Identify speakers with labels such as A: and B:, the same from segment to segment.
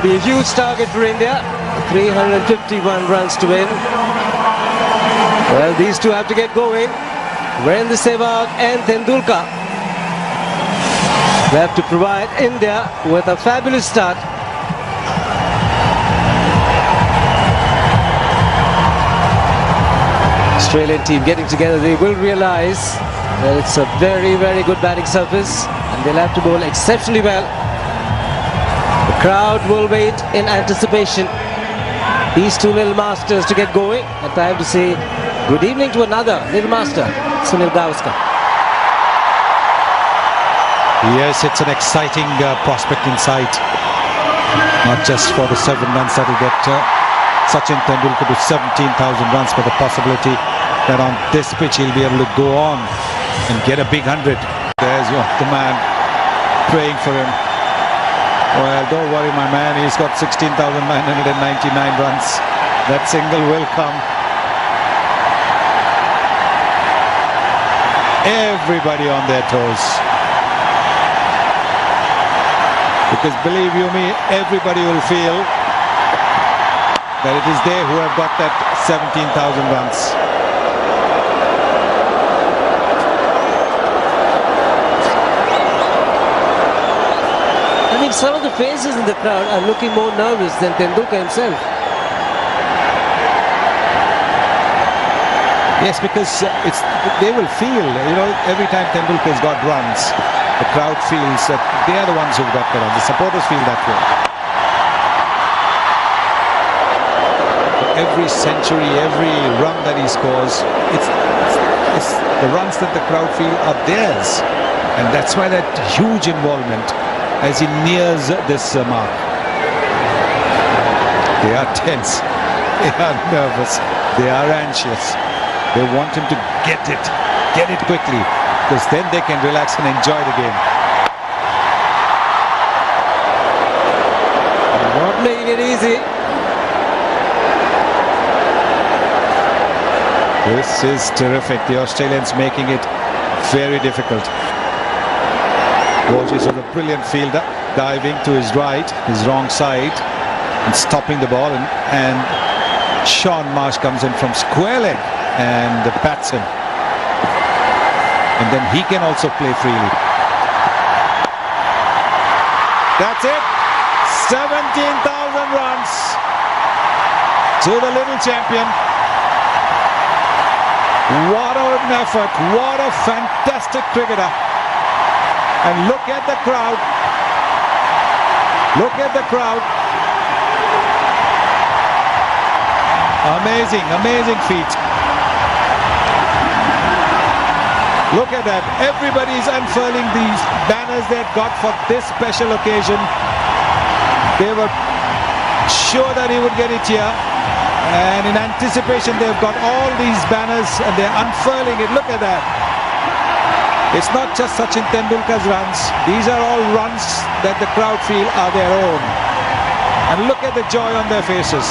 A: be a huge target for India. 351 runs to win. Well, these two have to get going. Virendra Sehwag and Tendulkar. They have to provide India with a fabulous start. Australian team getting together, they will realize that it's a very, very good batting surface and they'll have to bowl exceptionally well. The crowd will wait in anticipation. These two little masters to get going. And I have to say good evening to another little master, Sunil Gavaskar.
B: Yes, it's an exciting prospect in sight. Not just for the 7 runs that will get Sachin Tendulkar to 17,000 runs, but the possibility that on this pitch he'll be able to go on and get a big 100. There's the man praying for him. Well, don't worry, my man. He's got 16,999 runs. That single will come. Everybody on their toes. Because believe you me, everybody will feel that it is they who have got that 17,000 runs.
A: I mean, some of the faces in the crowd are looking more nervous than Tendulkar himself.
B: Yes, because they will feel, every time Tendulkar's got runs, the crowd feels that they are the ones who've got the runs. The supporters feel that way. Every century, every run that he scores, it's the runs that the crowd feel are theirs. And that's why that huge involvement as he nears this mark. They are tense, they are nervous, they are anxious. They want him to get it quickly, because then they can relax and enjoy the game.
A: Not making it easy.
B: This is terrific. The Australians making it very difficult. Borges with a brilliant fielder, diving to his right, his wrong side, and stopping the ball. And Sean Marsh comes in from square leg and bats him. And then he can also play freely. That's it. 17,000 runs to the little champion. What an effort. What a fantastic cricketer. And look at the crowd. Look at the crowd. Amazing, amazing feat. Look at that. Everybody's unfurling these banners they've got for this special occasion. They were sure that he would get it here. And in anticipation, they've got all these banners and they're unfurling it. Look at that. It's not just Sachin Tendulkar's runs. These are all runs that the crowd feel are their own. And look at the joy on their faces.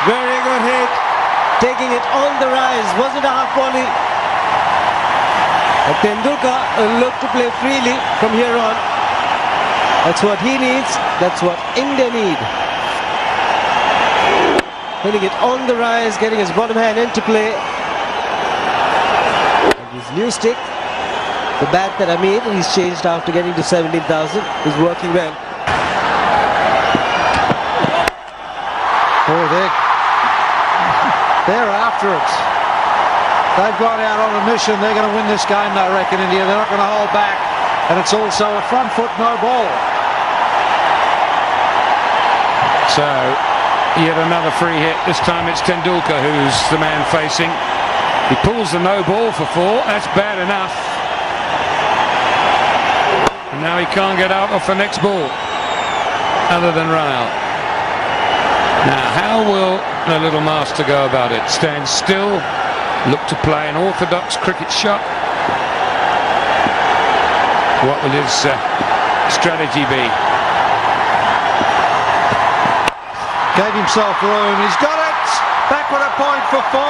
A: Very good hit. Taking it on the rise. Wasn't a half volley. But Tendulkar will look to play freely from here on. That's what he needs. That's what India need. Hitting it on the rise, getting his bottom hand into play. And his new stick, the bat that I made, he's changed after getting to 17,000, is working well.
C: Oh, they're after it. They've gone out on a mission. They're going to win this game, I reckon, India. They're not going to hold back. And it's also a front foot no ball.
D: So, yet another free hit. This time it's Tendulkar who's the man facing. He pulls the no ball for 4. That's bad enough. And now he can't get out off the next ball other than run out. Now, how will the little master go about it? Stand still, look to play an orthodox cricket shot. What will his strategy be?
C: Gave himself room. He's got it. Backward a point for 4.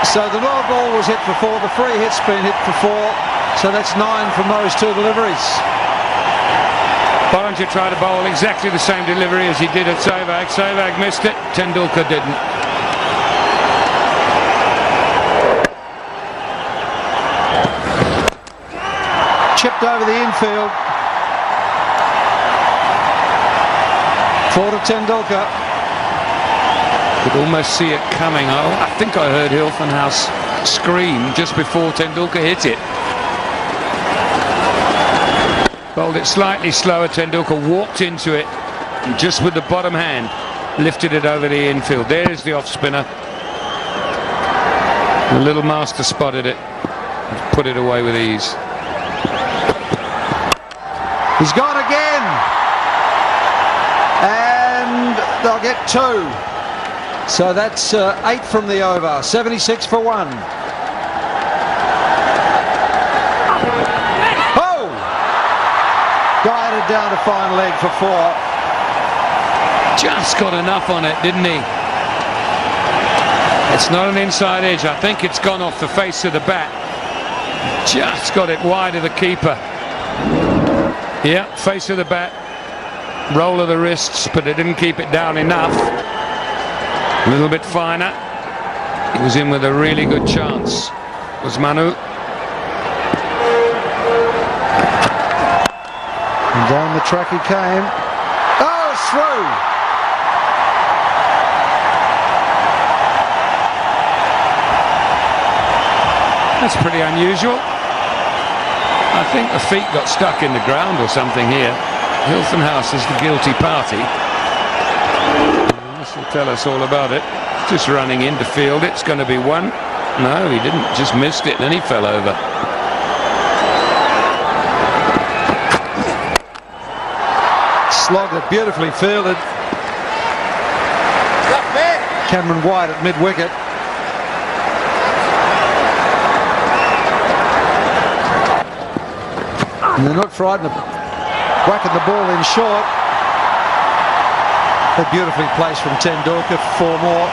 C: So the no ball was hit for 4, the free hit's been hit for 4, so that's 9 from those 2 deliveries.
D: Bollinger tried to bowl exactly the same delivery as he did at Sehwag. Sehwag missed it, Tendulkar didn't.
C: Chipped over the infield. For to Tendulkar.
D: Could almost see it coming. Oh, I think I heard Hilfenhaus scream just before Tendulkar hit it. Bowled it slightly slower. Tendulkar walked into it and just with the bottom hand lifted it over the infield. There's the off spinner. The little master spotted it and put it away with ease.
C: He's gone again. And they'll get 2. So that's 8 from the over. 76 for 1. Oh! Guided down to fine leg for 4.
D: Just got enough on it, didn't he? It's not an inside edge. I think it's gone off the face of the bat. Just got it wide of the keeper. Yeah, face of the bat, roll of the wrists, but it didn't keep it down enough. A little bit finer. He was in with a really good chance, was Manu.
C: And down the track he came. Oh, it's through.
D: That's pretty unusual. I think the feet got stuck in the ground or something here. Hilfenhaus is the guilty party. This will tell us all about it. Just running into field. It's going to be 1. No, he didn't. Just missed it and then he fell over.
C: Slogged it, beautifully fielded. Cameron White at mid-wicket. And they're not frightened of whacking the ball in short. A beautifully placed from Tendulkar for 4 more.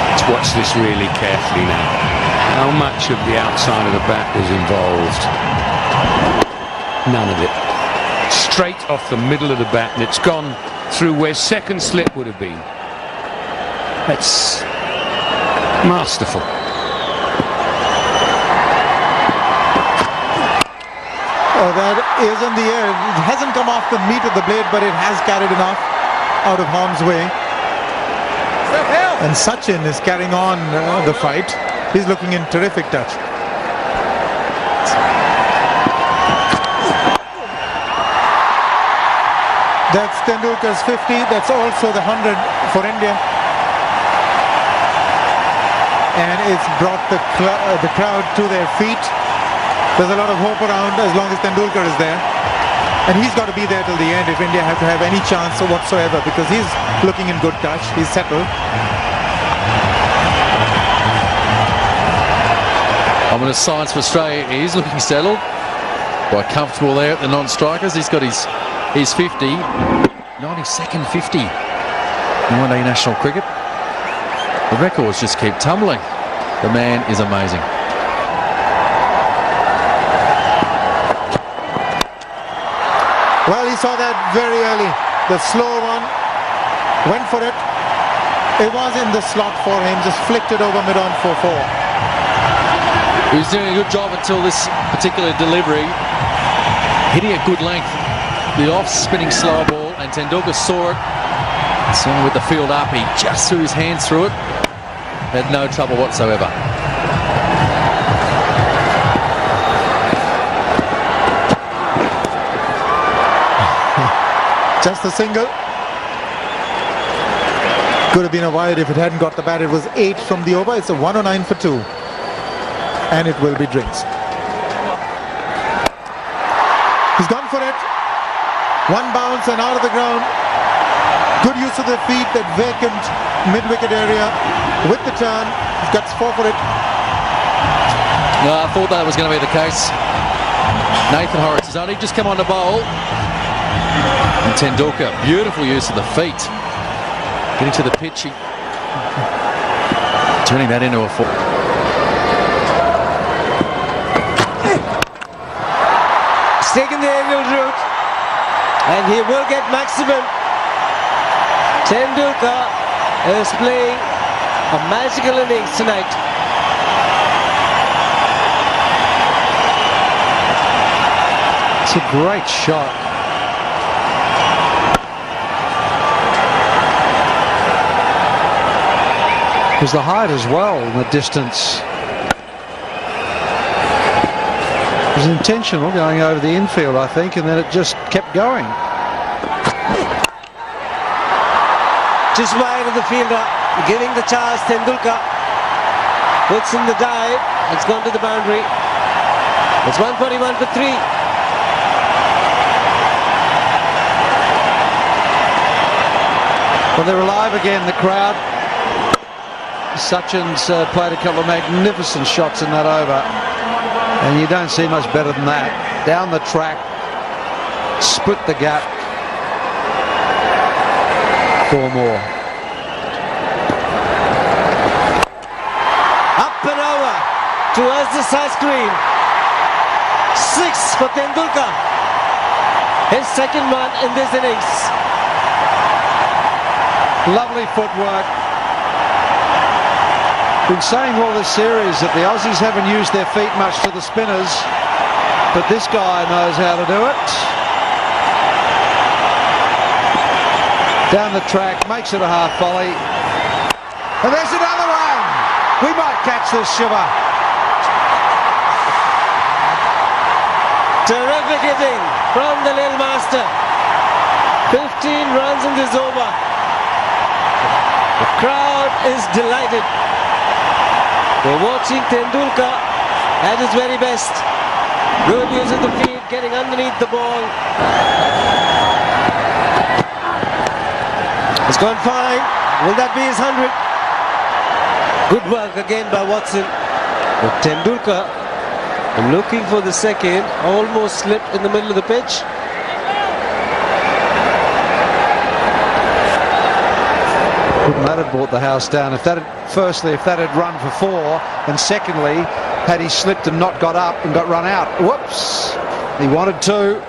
D: Let's watch this really carefully now. How much of the outside of the bat was involved? None of it. Straight off the middle of the bat, and it's gone through where second slip would have been. That's masterful.
E: Oh, that is in the air. It hasn't come off the meat of the blade, but it has carried enough out of harm's way. And Sachin is carrying on the fight. He's looking in terrific touch. That's Tendulkar's 50. That's also the 100 for India. And it's brought the crowd to their feet. There's a lot of hope around as long as Tendulkar is there. And he's got to be there till the end if India have to have any chance whatsoever, because he's looking in good touch. He's settled.
F: I'm in a science for Australia. He's looking settled. Quite comfortable there at the non-strikers. He's got his 50. 92nd 50 in one-day national cricket. The records just keep tumbling. The man is amazing.
E: Well, he saw that very early. The slow one, went for it. It was in the slot for him, just flicked it over mid-on for 4.
F: He was doing a good job until this particular delivery. Hitting at good length. The off-spinning slow ball, and Tendulkar saw it. So with the field up, he just threw his hands through it. Had no trouble whatsoever.
E: Just a single. Could have been a wide if it hadn't got the bat. It was 8 from the over. It's a 109 for 2. And it will be drinks. He's gone for it. 1 bounce and out of the ground. Good use of the feet, that vacant mid-wicket area with the turn. He's got 4 for it.
F: No, I thought that was going to be the case. Nathan Horrocks has only just come on to bowl. And Tendulkar, beautiful use of the feet. Getting to the pitch. Turning that into a four.
A: He's taken the aerial route and he will get maximum. Tendulkar is playing a magical innings tonight.
C: It's a great shot. There's the height as well, and the distance. It was intentional going over the infield, I think, and then it just kept going.
A: Just wide of the fielder, giving the chance. Tendulkar puts in the dive. It's gone to the boundary. It's 141 for 3.
C: Well, they're alive again, the crowd. Sachin's played a couple of magnificent shots in that over, and you don't see much better than that. Down the track, split the gap. 4 more.
A: Up and over towards the side screen. 6 for Tendulkar. His second one in this innings.
C: Lovely footwork. Been saying all this series that the Aussies haven't used their feet much to the spinners, but this guy knows how to do it. Down the track, makes it a half volley. And there's another one! We might catch this, Shiva.
A: Terrific hitting from the little master. 15 runs in this over. The crowd is delighted. They're watching Tendulkar at his very best. Good use of the feet, getting underneath the ball. It's gone fine. Will that be his 100? Good work again by Watson. But Tendulkar, looking for the second, almost slipped in the middle of the pitch.
C: Wouldn't that have brought the house down? If that had, firstly, if that had run for 4, and secondly, had he slipped and not got up and got run out. Whoops! He wanted 2.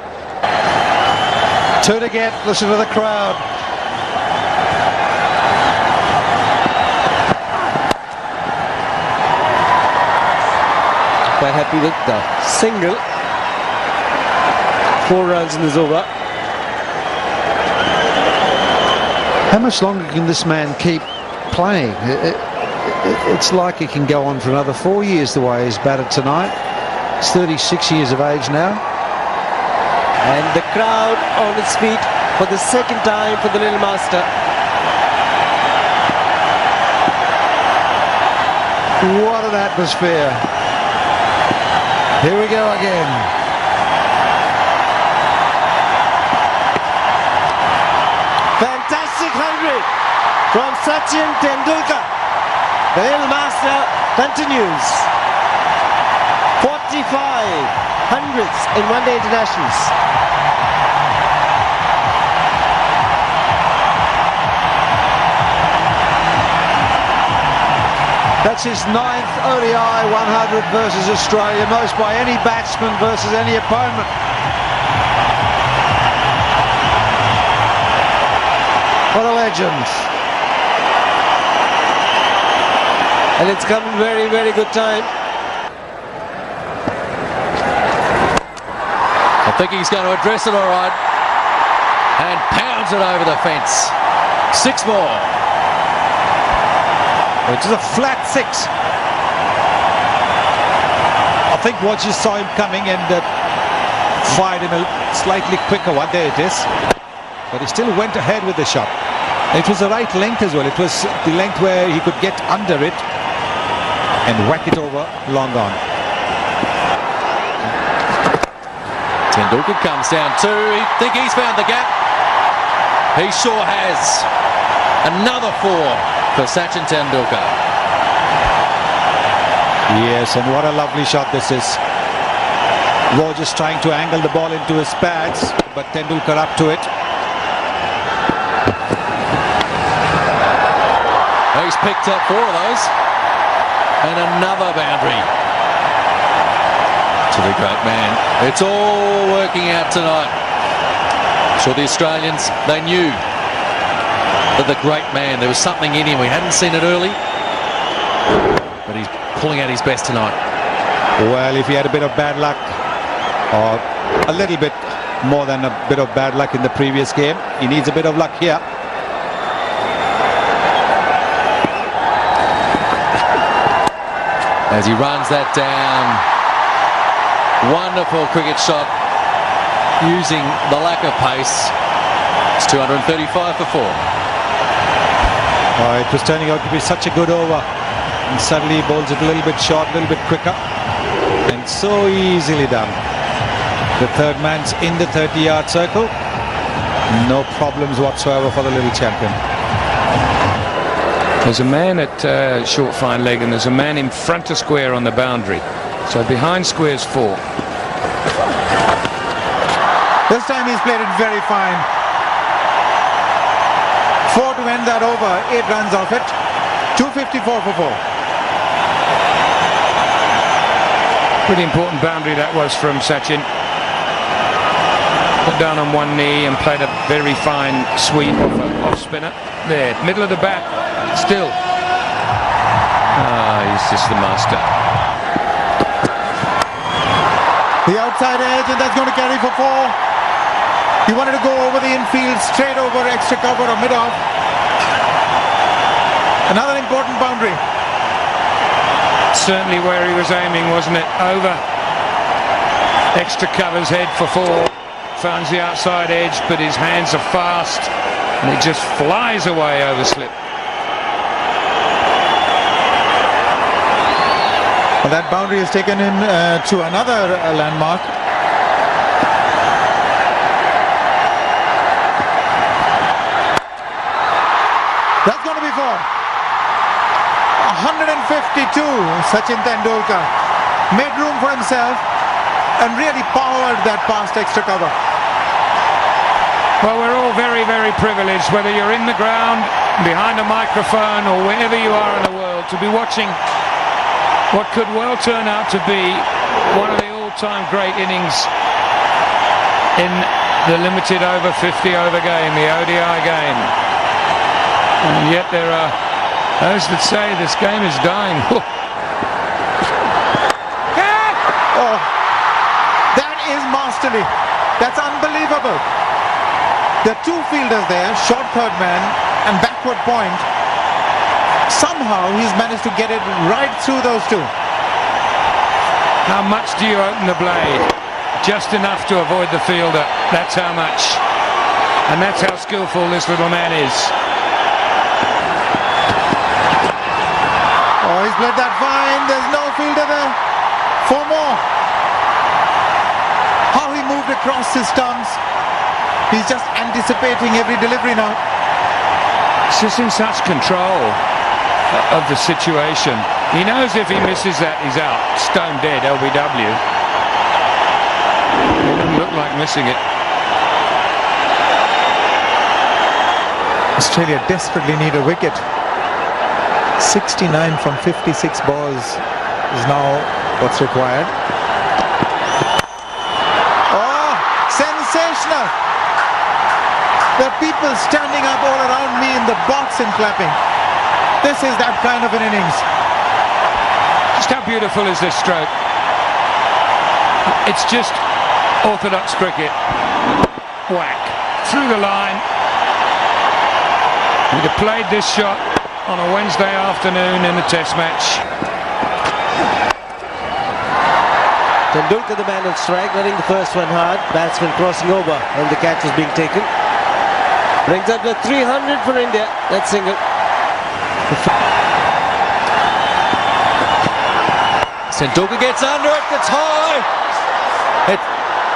C: 2 to get. Listen to the crowd.
A: Quite happy with the single. 4 runs in this over.
C: How much longer can this man keep playing? It's like he can go on for another 4 years the way he's batted tonight. He's 36 years of age now.
A: And the crowd on its feet for the second time for the little master.
C: What an atmosphere. Here we go again.
A: Fantastic 100 from Sachin Tendulkar. The little master continues. 45 hundreds in one-day internationals.
C: That's his 9th ODI 100 versus Australia, most by any batsman versus any opponent. What a legend.
A: And it's come in very, very good time.
F: I think he's going to address it all right. And pounds it over the fence. 6 more.
B: Which is a flat 6. I think Watches saw him coming and fired him a slightly quicker one. There it is. But he still went ahead with the shot. It was the right length as well. It was the length where he could get under it and whack it over long on.
F: Tendulkar comes down 2. He think he's found the gap. He sure has. Another 4 for Sachin Tendulkar.
B: Yes, and what a lovely shot this is. Rogers trying to angle the ball into his pads, but Tendulkar up to it.
F: He's picked up 4 of those. And another boundary to the great man. It's all working out tonight. So the Australians, they knew that the great man, there was something in him. We hadn't seen it early, but he's pulling out his best tonight.
B: Well, if he had a bit of bad luck, or a little bit more than a bit of bad luck in the previous game, he needs a bit of luck here.
F: As he runs that down, wonderful cricket shot using the lack of pace. It's 235 for 4.
B: It was turning out to be such a good over, and suddenly he bowls it a little bit short, a little bit quicker, and so easily done. The third man's in the 30-yard circle. No problems whatsoever for the little champion.
D: There's a man at short fine leg, and there's a man in front of square on the boundary. So behind square's 4.
E: This time he's played it very fine. 4 to end that over, 8 runs off it. 254 for 4.
D: Pretty important boundary that was from Sachin. Put down on one knee and played a very fine sweep off spinner. There, middle of the bat, still. He's just the master.
E: The outside edge, and that's going to carry for 4. He wanted to go over the infield, straight over, extra cover or mid-off. Another important boundary.
D: Certainly where he was aiming, wasn't it? Over. Extra covers head for 4. Finds the outside edge, but his hands are fast, and it just flies away over slip.
E: Well, that boundary has taken him to another landmark. That's going to be 4. 152, Sachin Tendulkar made room for himself and really powered that past extra cover.
D: Well, we're all very, very privileged, whether you're in the ground, behind a microphone, or wherever you are in the world, to be watching what could well turn out to be one of the all-time great innings in the limited over 50 over game, the ODI game. And yet there are those that say this game is dying.
E: Oh, that is masterly. That's unbelievable. There are 2 fielders there, short third man and backward point. Somehow he's managed to get it right through those 2.
D: How much do you open the blade? Just enough to avoid the fielder. That's how much. And that's how skillful this little man is.
E: Oh, he's played that fine. There's no fielder there. 4 more. How he moved across his stumps. He's just anticipating every delivery now.
D: He's just in such control of the situation. He knows if he misses that, he's out. Stone dead, LBW. It doesn't look like missing it.
E: Australia desperately need a wicket. 69 from 56 balls is now what's required. Oh, sensational! There are people standing up all around me in the box and clapping. This is that kind of an innings.
D: Just how beautiful is this stroke? It's just orthodox cricket. Whack. Through the line. He'd have played this shot on a Wednesday afternoon in a test match.
A: Tendulkar, the man on strike, running the first one hard. Batsman crossing over and the catch is being taken. Brings up the 300 for India. That single.
F: Tendulkar gets under it, it's high.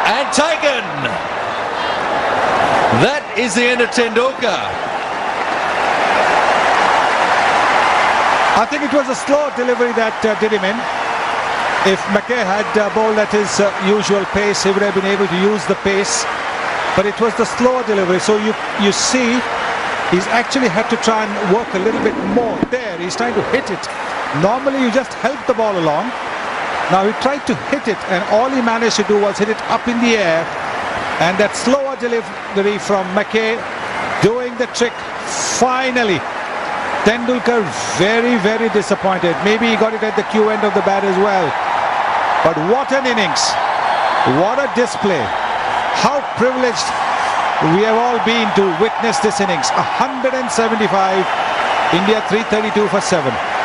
F: And taken. That is the end of Tendulkar.
B: I think it was a slow delivery that did him in. If McKay had bowled at his usual pace, he would have been able to use the pace. But it was the slow delivery. So you see, he's actually had to try and work a little bit more. There, he's trying to hit it Normally you just help the ball along. Now he tried to hit it, and all he managed to do was hit it up in the air. And that slower delivery from McKay doing the trick. Finally, Tendulkar very, very disappointed. Maybe he got it at the Q end of the bat as well. But what an innings. What a display. How privileged we have all been to witness this innings. 175, India 332 for 7.